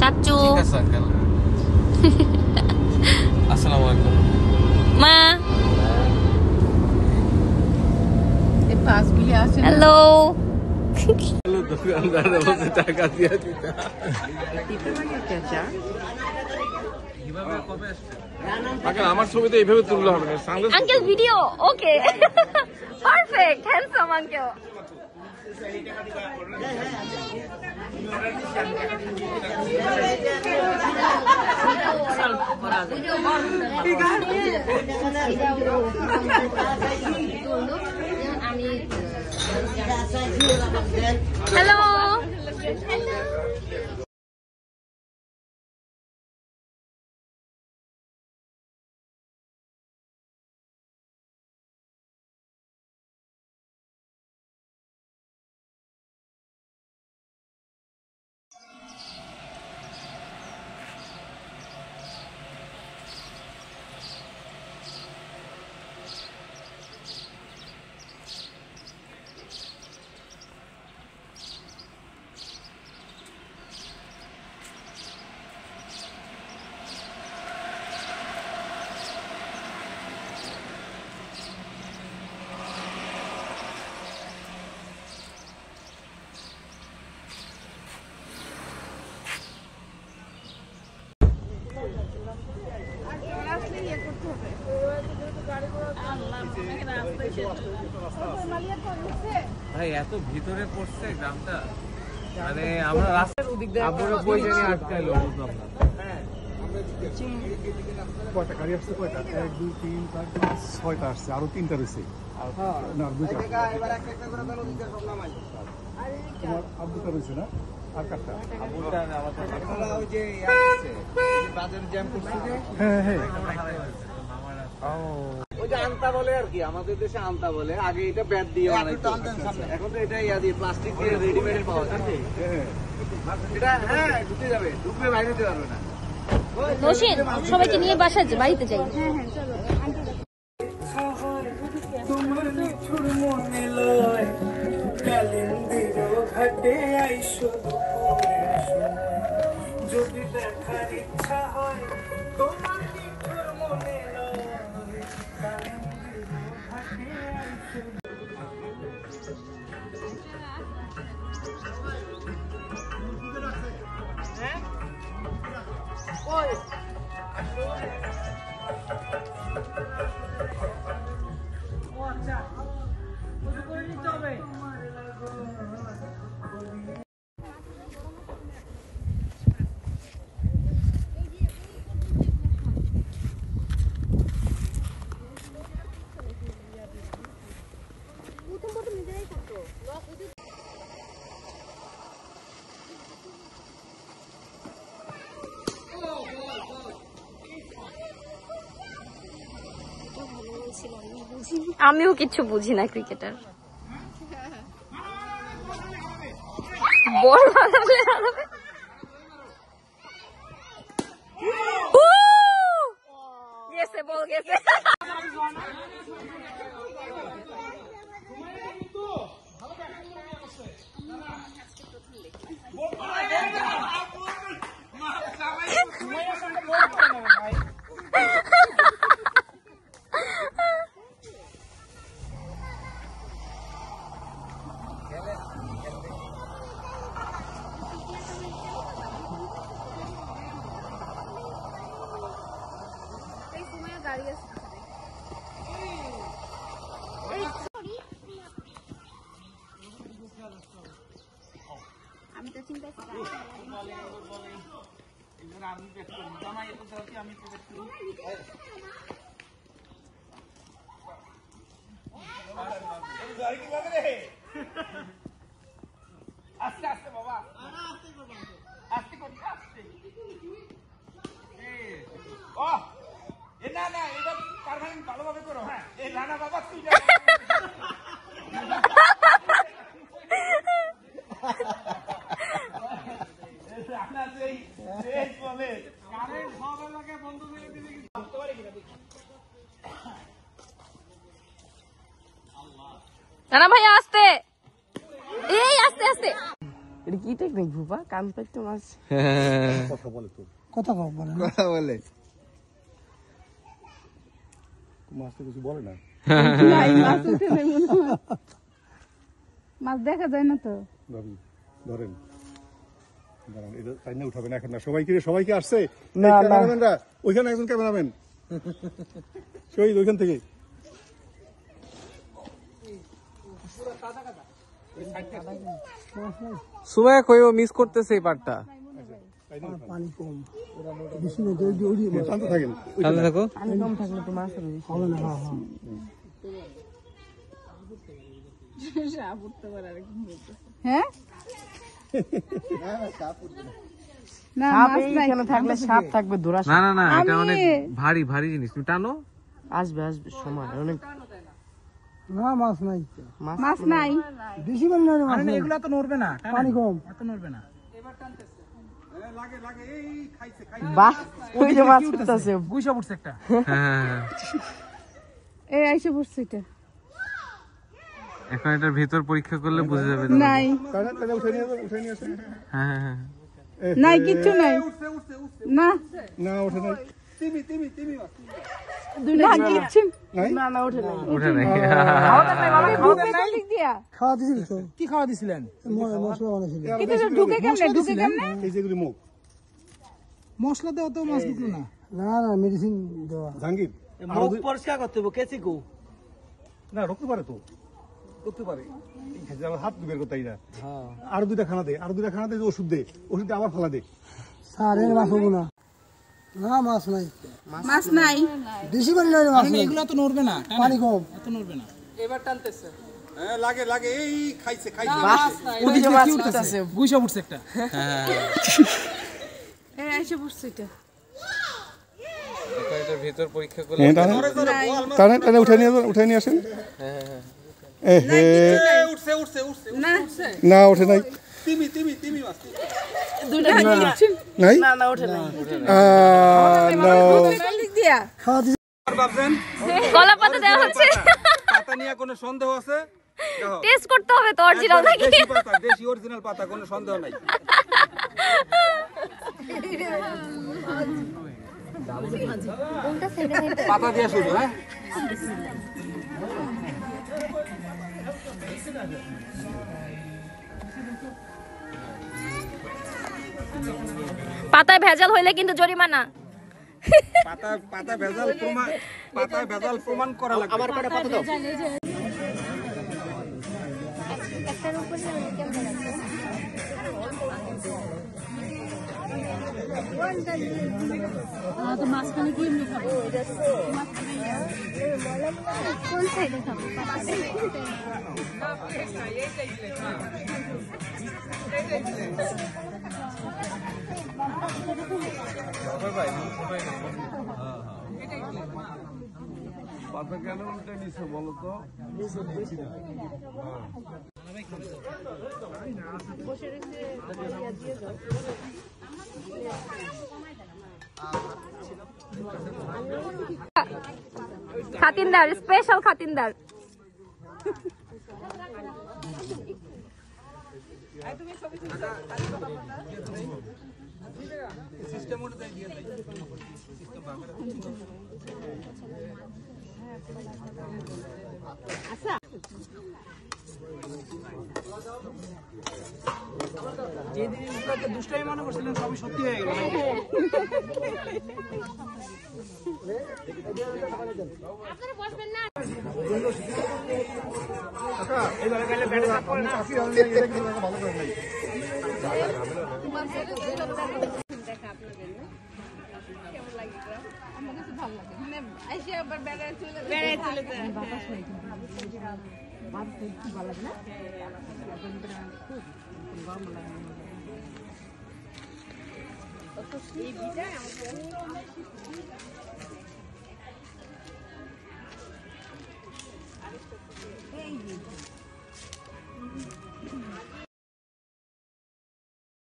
চাচু ঠিক আছে আঙ্কেল। আসসালামু আলাইকুম মা। এই পাঁচগুলি আছে হ্যালো। দোকানদার বসে টাকা দিয়ে দিতে। আঙ্কেল আমার ছবিতে এইভাবে তুললে হবে না, sunglass uncle video okay perfect handsome uncle. Hello. ভাই এত ভিতরে পড়ছে গ্রামটা, মানে আমরা রাস্তার ওদিক দিয়ে আমরা বই জানি আটকাইলো বুঝলাম না। কয়টা গাড়ি আসছে? কয়টা? 1 2 3 4 5 6টা আসছে, আরো 3টা রয়েছে। না, 2টা। তোমার আব্বুটা রয়েছে না? আর কাটটা? আবুটা আমাদের ওই যে বাজার জ্যাম করছে যে, হ্যাঁ হ্যাঁ। ওই যে আন্তা বলে আর কি, আমাদের দেশে আন্তা বলে। আগে এটা ব্যাট দিয়ে বানাইতো, এখন তো এটা ইয়া দিয়ে প্লাস্টিক দিয়ে রেডিমেড পাওয়া যাচ্ছে। এটা হ্যাঁ ঢুকে যাবে, ঢুকলে বাইরে যেতে পারবে না। নসীন সবাইকে নিয়ে বাসায় বাড়িতে যাই। তোমার নিঠুর মনে লয় কালিন্দির ঘাটে আইসো দুপুরের সময়, যদি দেখার ইচ্ছা হয় তোমার নিঠুর মনে লয় কালিন্দির ঘাটে আইসো। আমিও কিছু বুঝি না ক্রিকেটার। বল বানাবে বানাবে। গেছে বল গেছে। আস্তে আস্তে বাবা, আস্তে করতে আস্তে। ও এ না না, এটা কারখানা ভালোভাবে করো। হ্যাঁ এই রানা বাবা তুই যা। রানা যেই বলে কারেন্ট সব এলাকায় বন্ধ করে দিলে কি করতে পারে কিনা দেখি। রানা ভাই আস্তে, এই আস্তে আস্তে। এটা কি টেকনিক ভুপা কান পাইতে মাছ কথা বলে তো কথা বলে মাছ তো কিছু বলে না মাছ দেখা যায় না তো ভাবি ধরেন দাঁড়ান এটা তাই না উঠাবেন এখন না সবাই কি আসছে না, না। ক্যামেরাম্যানরা ওইখানে একজন ক্যামেরাম্যান শহীদ ওইখান থেকে সুমাইয়া কইও মিস করতেছে এই পার্টটা। পানি কম শান্ত থাকেন তাহলে দেখো পানি কম থাকলে তো মাছ হবে হ্যাঁ না সাপ মাছ নাই এইখানে থাকলে সাপ থাকবে দৌড়া না না না এটা আমি- অনেক ভারী ভারী জিনিস তুমি টানো। আসবে সময় অনেক না মাছ নাই মাছ নাই বেশি পানি না মাছ নাই এগুলা তো নড়বে না পানি কম এত নড়বে না বাহ ওই যে মাছ উঠতেছে গুইসা পড়ছে একটা হ্যাঁ এই আইসে পড়ছে এটা এখন এটার ভিতর পরীক্ষা করলে বুঝে যাবে। নাই তাহলে উঠে নিয়ে আসেন হ্যাঁ হ্যাঁ নাই কিচ্ছু নাই না না ওঠে নাই না কিচ্ছু না না ওঠে নাই উঠে নাই। ঢুকে দিক দিয়া খাওয়া দিছিল তো কি খাওয়া দিছিলেন মশলা বানাইছিল কিন্তু এটা ঢুকে কেমনে এই যেগুলি মুখ মশলা দেওয়া তো মাছ ঢুকলো না না না মেডিসিন দেওয়া জাহাঙ্গীর মুখ পরিষ্কার করতে হবে কেসি গো না রক্ত পারে তো করতে পারে এই খাইছে আবার হাত বের করতে না আর দুইটা খানা দে ওষুধ দে আবার ফালা দে স্যার এর মাছ হবো না না মাছ নাই মাছ নাই বেশি পানি নাই মাছ নাই এগুলা তো নড়বে না পানি কম এত নড়বে না হ্যাঁ লাগে এই খাইছে ওই যে মাছ উঠতেছে গুইসা পড়ছে একটা এই আইসে পড়ছে এটা এখন এটার ভিতর পরীক্ষা করলে টানে উঠে নিয়ে আসেন না না ওঠে নাই দুইটা নাই না না ওঠে নাই দিক দিয়া কলা পাতা দেওয়া হচ্ছে পাতা নিয়ে কোনো সন্দেহ আছে টেস্ট করতে হবে তো অরিজিনাল নাকি দেশি পাতা দেশি অরিজিনাল পাতা কোনো সন্দেহ নাই পাতা দিয়ে শুরু হ্যাঁ পাতায় ভেজাল হইলে কিন্তু জরিমানা পাতা ভেজাল প্রমাণ করা লাগবে আমার কটা পাতা দাও কোন সাইডে খাবো পাতা কেন উল্টে নিছে বলো তো? খাতিনদার স্পেশাল খাতিনদার যে জিনিসগুলোকে দুষ্টামি মনে করছিলেন সবই সত্যি হয়ে গেল এইভাবে গেলে ব্যাটে চাপ পড়ে না ভালো করে নাই এই